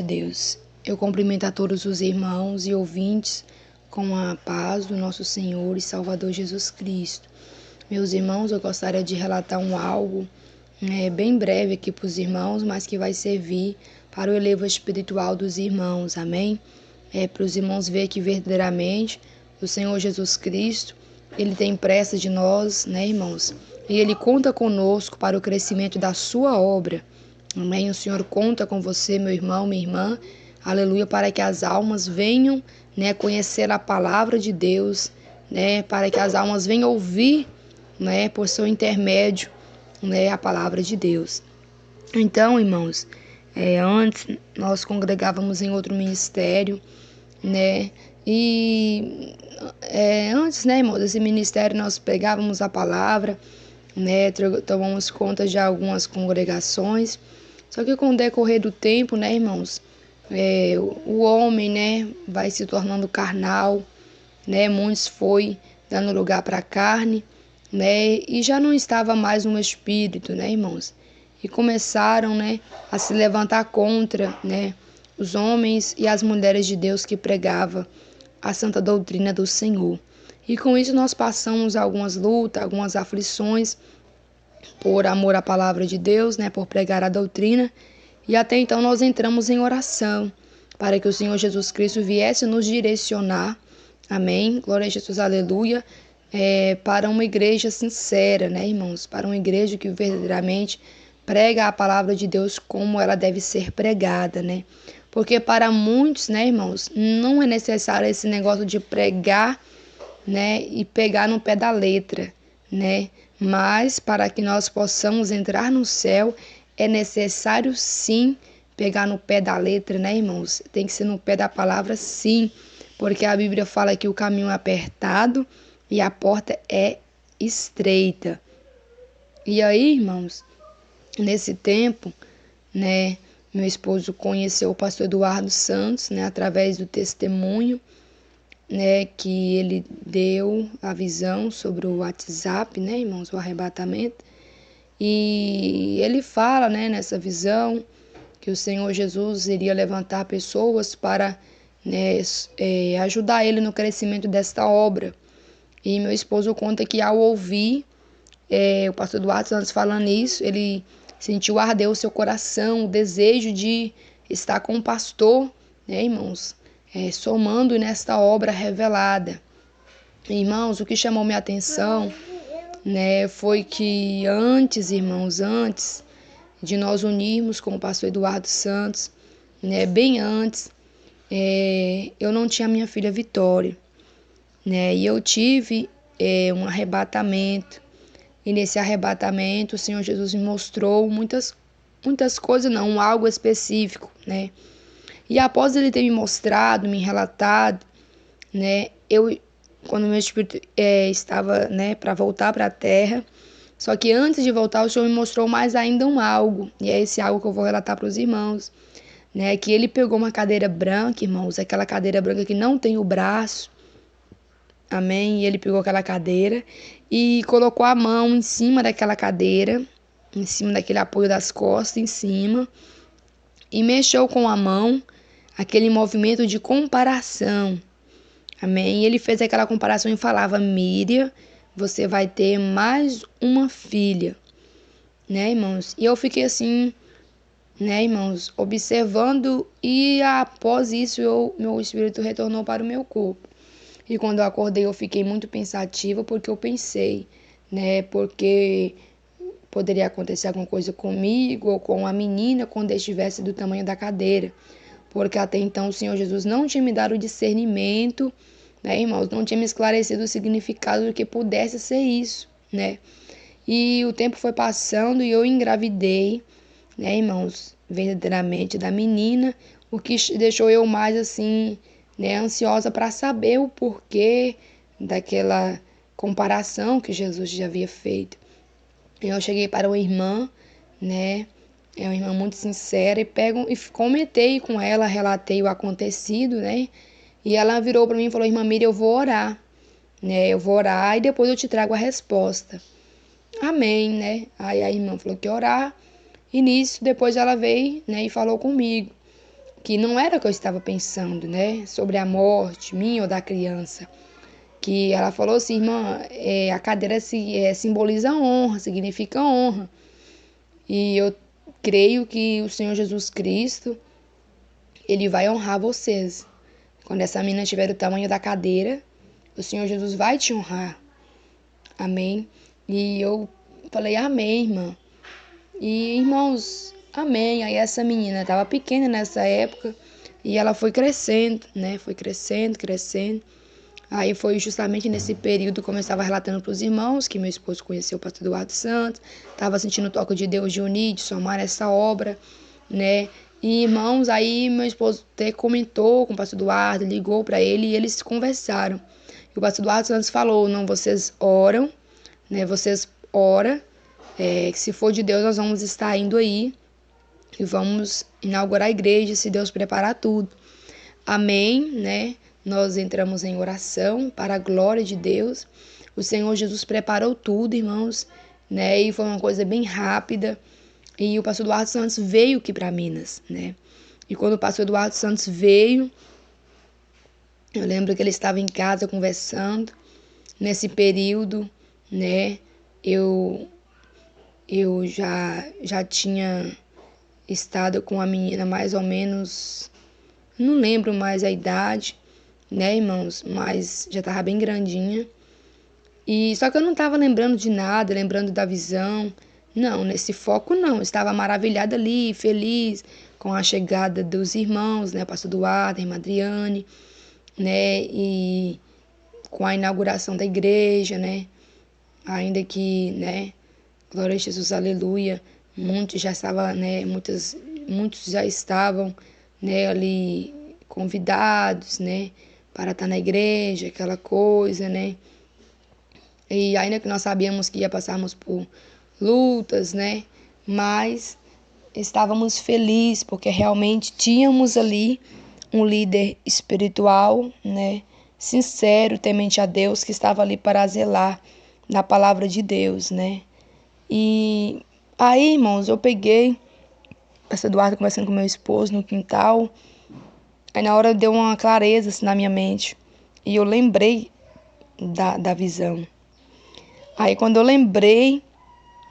Deus. Eu cumprimento a todos os irmãos e ouvintes com a paz do nosso Senhor e Salvador Jesus Cristo. Meus irmãos, eu gostaria de relatar algo bem breve aqui para os irmãos, mas que vai servir para o elevo espiritual dos irmãos, amém? Para os irmãos ver que verdadeiramente o Senhor Jesus Cristo, Ele tem pressa de nós, né, irmãos? E Ele conta conosco para o crescimento da sua obra. Amém? O Senhor conta com você, meu irmão, minha irmã, aleluia, para que as almas venham, né, conhecer a palavra de Deus, né, para que as almas venham ouvir, né, por seu intermédio, né, a palavra de Deus. Então, irmãos, antes nós congregávamos em outro ministério, né, e antes, né, irmãos, desse ministério nós pegávamos a palavra, né, tomamos conta de algumas congregações. Só que com o decorrer do tempo, né, irmãos, o homem, né, vai se tornando carnal, né, muitos foi dando lugar para a carne, né, e já não estava mais no espírito, né, irmãos, e começaram, né, a se levantar contra, né, os homens e as mulheres de Deus que pregava a santa doutrina do Senhor. E com isso nós passamos algumas lutas, algumas aflições, por amor à palavra de Deus, né, por pregar a doutrina, e até então nós entramos em oração para que o Senhor Jesus Cristo viesse nos direcionar, amém, glória a Jesus, aleluia, para uma igreja sincera, né, irmãos, para uma igreja que verdadeiramente prega a palavra de Deus como ela deve ser pregada, né, porque para muitos, né, irmãos, não é necessário esse negócio de pregar, né, e pegar no pé da letra, né, mas para que nós possamos entrar no céu, é necessário sim pegar no pé da letra, né, irmãos? Tem que ser no pé da palavra, sim, porque a Bíblia fala que o caminho é apertado e a porta é estreita. E aí, irmãos, nesse tempo, né, meu esposo conheceu o pastor Eduardo Santos, né, através do testemunho, né, que ele deu a visão sobre o WhatsApp, né, irmãos, o arrebatamento. E ele fala, né, nessa visão que o Senhor Jesus iria levantar pessoas para, né, ajudar ele no crescimento desta obra. E meu esposo conta que ao ouvir o pastor Eduardo Santos falando isso, ele sentiu arder o seu coração, o desejo de estar com o pastor, né, irmãos, somando nesta obra revelada. Irmãos, o que chamou minha atenção, né, foi que antes, irmãos, antes de nós unirmos com o pastor Eduardo Santos, né, bem antes, eu não tinha minha filha Vitória, né, e eu tive um arrebatamento, e nesse arrebatamento o Senhor Jesus me mostrou muitas coisas, não, algo específico, né. E após ele ter me mostrado, me relatado, né, quando meu espírito estava, né, para voltar para a terra, só que antes de voltar o Senhor me mostrou mais ainda algo, e é esse algo que eu vou relatar para os irmãos, né, que ele pegou uma cadeira branca, irmãos, aquela cadeira branca que não tem o braço, amém, e ele pegou aquela cadeira e colocou a mão em cima daquela cadeira, em cima daquele apoio das costas, em cima, e mexeu com a mão, aquele movimento de comparação, amém? E ele fez aquela comparação e falava: Miriam, você vai ter mais uma filha, né, irmãos? E eu fiquei assim, né, irmãos, observando, e após isso meu espírito retornou para o meu corpo. E quando eu acordei eu fiquei muito pensativa, porque eu pensei, né, porque poderia acontecer alguma coisa comigo ou com a menina quando estivesse do tamanho da cadeira. Porque até então o Senhor Jesus não tinha me dado o discernimento, né, irmãos, não tinha me esclarecido o significado do que pudesse ser isso, né. E o tempo foi passando e eu engravidei, né, irmãos, verdadeiramente da menina, o que deixou eu mais assim, né, ansiosa para saber o porquê daquela comparação que Jesus já havia feito. Eu cheguei para uma irmã, né, uma irmã muito sincera, e comentei com ela, relatei o acontecido, né, e ela virou para mim e falou: Irmã Miriam, eu vou orar, né, eu vou orar e depois eu te trago a resposta. Amém, né? Aí a irmã falou que ia orar, e nisso depois ela veio, né, e falou comigo. que não era o que eu estava pensando, né? Sobre a morte minha ou da criança. Que ela falou assim, irmã, a cadeira simboliza honra, significa honra. E eu creio que o Senhor Jesus Cristo, Ele vai honrar vocês. Quando essa menina tiver o tamanho da cadeira, o Senhor Jesus vai te honrar. Amém? E eu falei, amém, irmã. E, irmãos, amém. Aí essa menina estava pequena nessa época e ela foi crescendo, né? Foi crescendo, crescendo. Aí foi justamente nesse período, como eu estava relatando para os irmãos, que meu esposo conheceu o pastor Eduardo Santos, estava sentindo o toque de Deus de unir, de somar essa obra, né? E, irmãos, aí meu esposo até comentou com o pastor Eduardo, ligou para ele e eles conversaram. E o pastor Eduardo Santos falou, não, vocês oram, né? Vocês oram, que se for de Deus nós vamos estar indo aí e vamos inaugurar a igreja, se Deus preparar tudo. Amém, né? Nós entramos em oração para a glória de Deus. O Senhor Jesus preparou tudo, irmãos, né? E foi uma coisa bem rápida. E o pastor Eduardo Santos veio aqui para Minas, né? E quando o pastor Eduardo Santos veio, eu lembro que ele estava em casa conversando. Nesse período, né? Eu já tinha estado com a menina mais ou menos, não lembro mais a idade, né, irmãos? Mas já estava bem grandinha. E só que eu não estava lembrando de nada, lembrando da visão. Não, nesse foco não. Eu estava maravilhada ali, feliz com a chegada dos irmãos, né? Pastor Eduardo, a irmã Adriane, né? E com a inauguração da igreja, né? Ainda que, né? Glória a Jesus, aleluia. Muitos já estavam, né? Muitos já estavam, né? Ali convidados, né? Para estar na igreja, aquela coisa, né? E ainda que nós sabíamos que ia passarmos por lutas, né? Mas estávamos felizes porque realmente tínhamos ali um líder espiritual, né? Sincero, temente a Deus, que estava ali para zelar na palavra de Deus, né? E aí, irmãos, eu peguei o pastor Eduardo conversando com meu esposo no quintal. Aí na hora deu uma clareza assim, na minha mente. E eu lembrei da visão. Aí quando eu lembrei,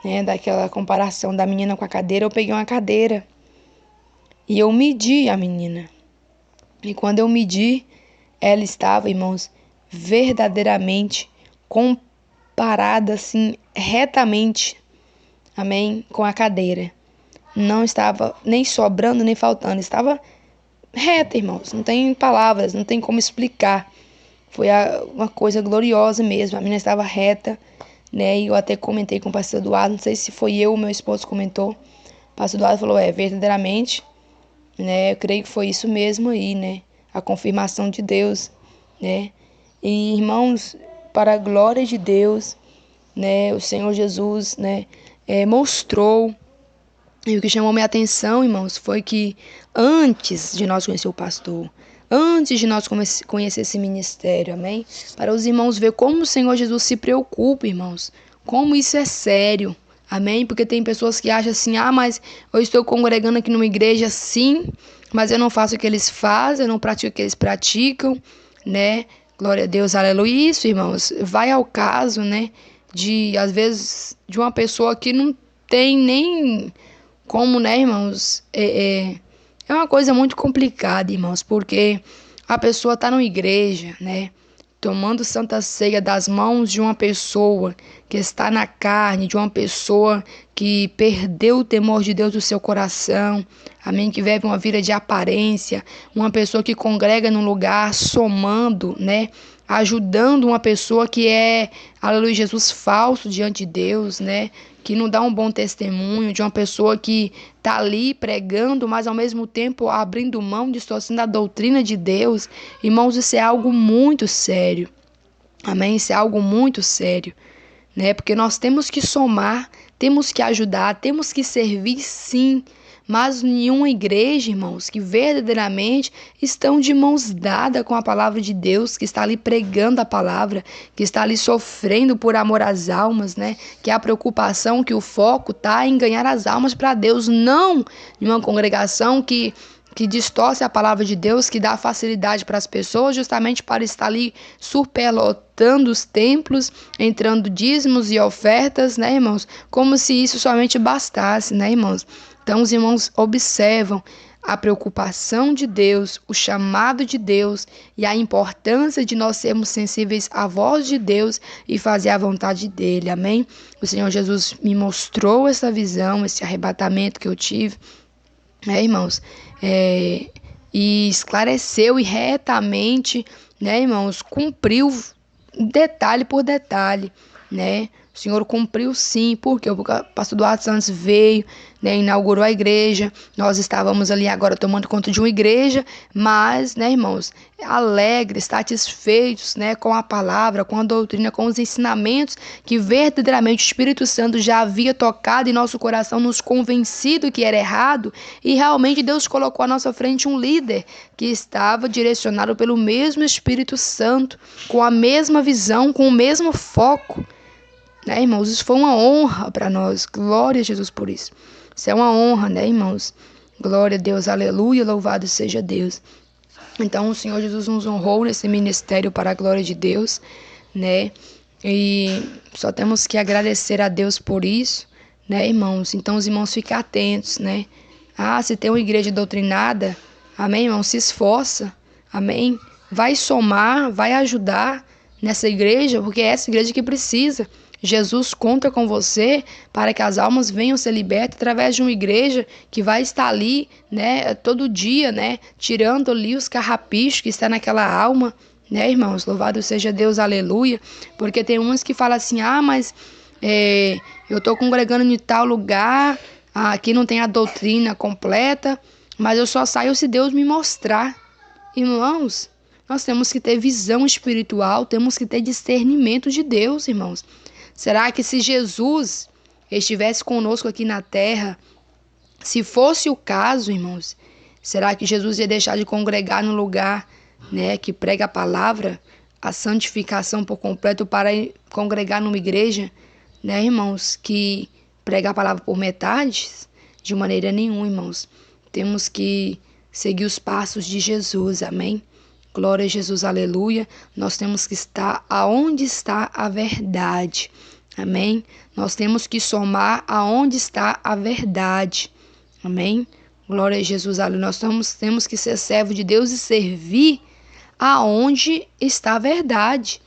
né, daquela comparação da menina com a cadeira, eu peguei uma cadeira. E eu medi a menina. E quando eu medi, ela estava, irmãos, verdadeiramente comparada assim, retamente, amém, com a cadeira. Não estava nem sobrando, nem faltando. Estava reta, irmãos. Não tem palavras, não tem como explicar. Foi uma coisa gloriosa mesmo. A menina estava reta, né? E eu até comentei com o pastor Eduardo. Não sei se foi eu ou meu esposo comentou. O pastor Eduardo falou, verdadeiramente, né? Eu creio que foi isso mesmo aí, né? A confirmação de Deus, né? E, irmãos, para a glória de Deus, né? O Senhor Jesus, né? Mostrou. E o que chamou minha atenção, irmãos, foi que antes de nós conhecer o pastor, antes de nós conhecer esse ministério, amém? Para os irmãos ver como o Senhor Jesus se preocupa, irmãos, como isso é sério, amém? Porque tem pessoas que acham assim, mas eu estou congregando aqui numa igreja, sim, mas eu não faço o que eles fazem, eu não pratico o que eles praticam, né? Glória a Deus, aleluia. Isso, irmãos, vai ao caso, né? Às vezes, de uma pessoa que não tem nem como, né, irmãos, é uma coisa muito complicada, irmãos, porque a pessoa está numa igreja, né, tomando santa ceia das mãos de uma pessoa que está na carne, de uma pessoa que perdeu o temor de Deus do seu coração, amém, que vive uma vida de aparência, uma pessoa que congrega num lugar somando, né, ajudando uma pessoa que é, aleluia, Jesus falso diante de Deus, né, que não dá um bom testemunho, de uma pessoa que está ali pregando, mas ao mesmo tempo abrindo mão, distorcendo a doutrina de Deus. Irmãos, isso é algo muito sério. Amém? Isso é algo muito sério, né? Porque nós temos que somar, temos que ajudar, temos que servir, sim. Mas nenhuma igreja, irmãos, que verdadeiramente estão de mãos dadas com a palavra de Deus, que está ali pregando a palavra, que está ali sofrendo por amor às almas, né? Que a preocupação, que o foco está em ganhar as almas para Deus, não de uma congregação que que distorce a palavra de Deus, que dá facilidade para as pessoas justamente para estar ali superlotando os templos, entrando dízimos e ofertas, né, irmãos? Como se isso somente bastasse, né, irmãos? Então os irmãos observam a preocupação de Deus, o chamado de Deus e a importância de nós sermos sensíveis à voz de Deus e fazer a vontade dele, amém? O Senhor Jesus me mostrou essa visão, esse arrebatamento que eu tive, né, irmãos? E esclareceu e retamente, né, irmãos, cumpriu detalhe por detalhe, né? O Senhor cumpriu sim, porque o pastor Duarte Santos veio, né, inaugurou a igreja. Nós estávamos ali agora tomando conta de uma igreja, mas, né, irmãos, alegres, satisfeitos, né, com a palavra, com a doutrina, com os ensinamentos que verdadeiramente o Espírito Santo já havia tocado em nosso coração, nos convencido que era errado, e realmente Deus colocou à nossa frente um líder que estava direcionado pelo mesmo Espírito Santo, com a mesma visão, com o mesmo foco. Né, irmãos? Isso foi uma honra para nós. Glória a Jesus por isso. Isso é uma honra, né, irmãos? Glória a Deus, aleluia, louvado seja Deus. Então, o Senhor Jesus nos honrou nesse ministério para a glória de Deus, né? E só temos que agradecer a Deus por isso, né, irmãos? Então, os irmãos ficam atentos, né? Se tem uma igreja doutrinada, amém, irmão? Se esforça, amém? Vai somar, vai ajudar nessa igreja, porque é essa igreja que precisa. Jesus conta com você para que as almas venham ser libertas através de uma igreja que vai estar ali, né, todo dia, né, tirando ali os carrapichos que está naquela alma, né, irmãos? Louvado seja Deus, aleluia. Porque tem uns que falam assim, mas eu estou congregando em tal lugar, aqui não tem a doutrina completa, mas eu só saio se Deus me mostrar. Irmãos, nós temos que ter visão espiritual, temos que ter discernimento de Deus, irmãos. Será que se Jesus estivesse conosco aqui na terra, se fosse o caso, irmãos, será que Jesus ia deixar de congregar no lugar, né, que prega a palavra, a santificação por completo, para congregar numa igreja, né, irmãos, que prega a palavra por metades? De maneira nenhuma, irmãos. Temos que seguir os passos de Jesus, amém? Glória a Jesus, aleluia. Nós temos que estar aonde está a verdade. Amém? Nós temos que somar aonde está a verdade. Amém? Glória a Jesus, aleluia. Nós temos que ser servo de Deus e servir aonde está a verdade.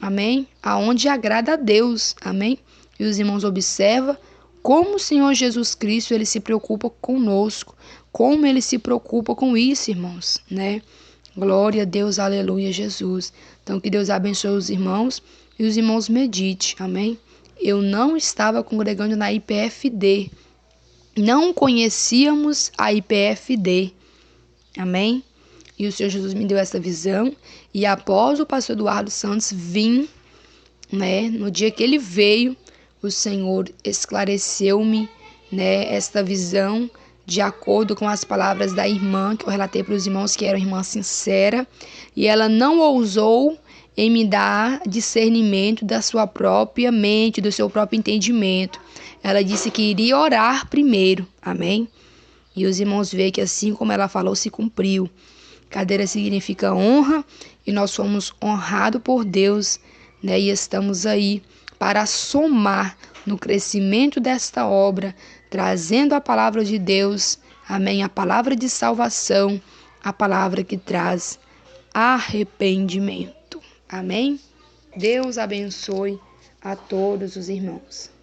Amém? Aonde agrada a Deus. Amém? E os irmãos observam como o Senhor Jesus Cristo, ele se preocupa conosco. Como ele se preocupa com isso, irmãos, né? Glória a Deus, aleluia, Jesus. Então, que Deus abençoe os irmãos e os irmãos medite, amém? Eu não estava congregando na IPFD. Não conhecíamos a IPFD, amém? E o Senhor Jesus me deu essa visão. E após o pastor Eduardo Santos vir, né? No dia que ele veio, o Senhor esclareceu-me, né? Esta visão, de acordo com as palavras da irmã, que eu relatei para os irmãos, que era uma irmã sincera, e ela não ousou em me dar discernimento da sua própria mente, do seu próprio entendimento. Ela disse que iria orar primeiro, amém? E os irmãos veem que assim como ela falou, se cumpriu. Cadeira significa honra, e nós fomos honrados por Deus, né? E estamos aí para somar no crescimento desta obra, trazendo a palavra de Deus, amém? A palavra de salvação, a palavra que traz arrependimento, amém? Deus abençoe a todos os irmãos.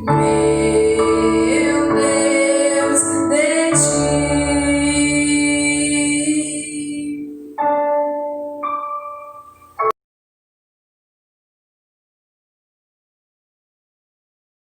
Meu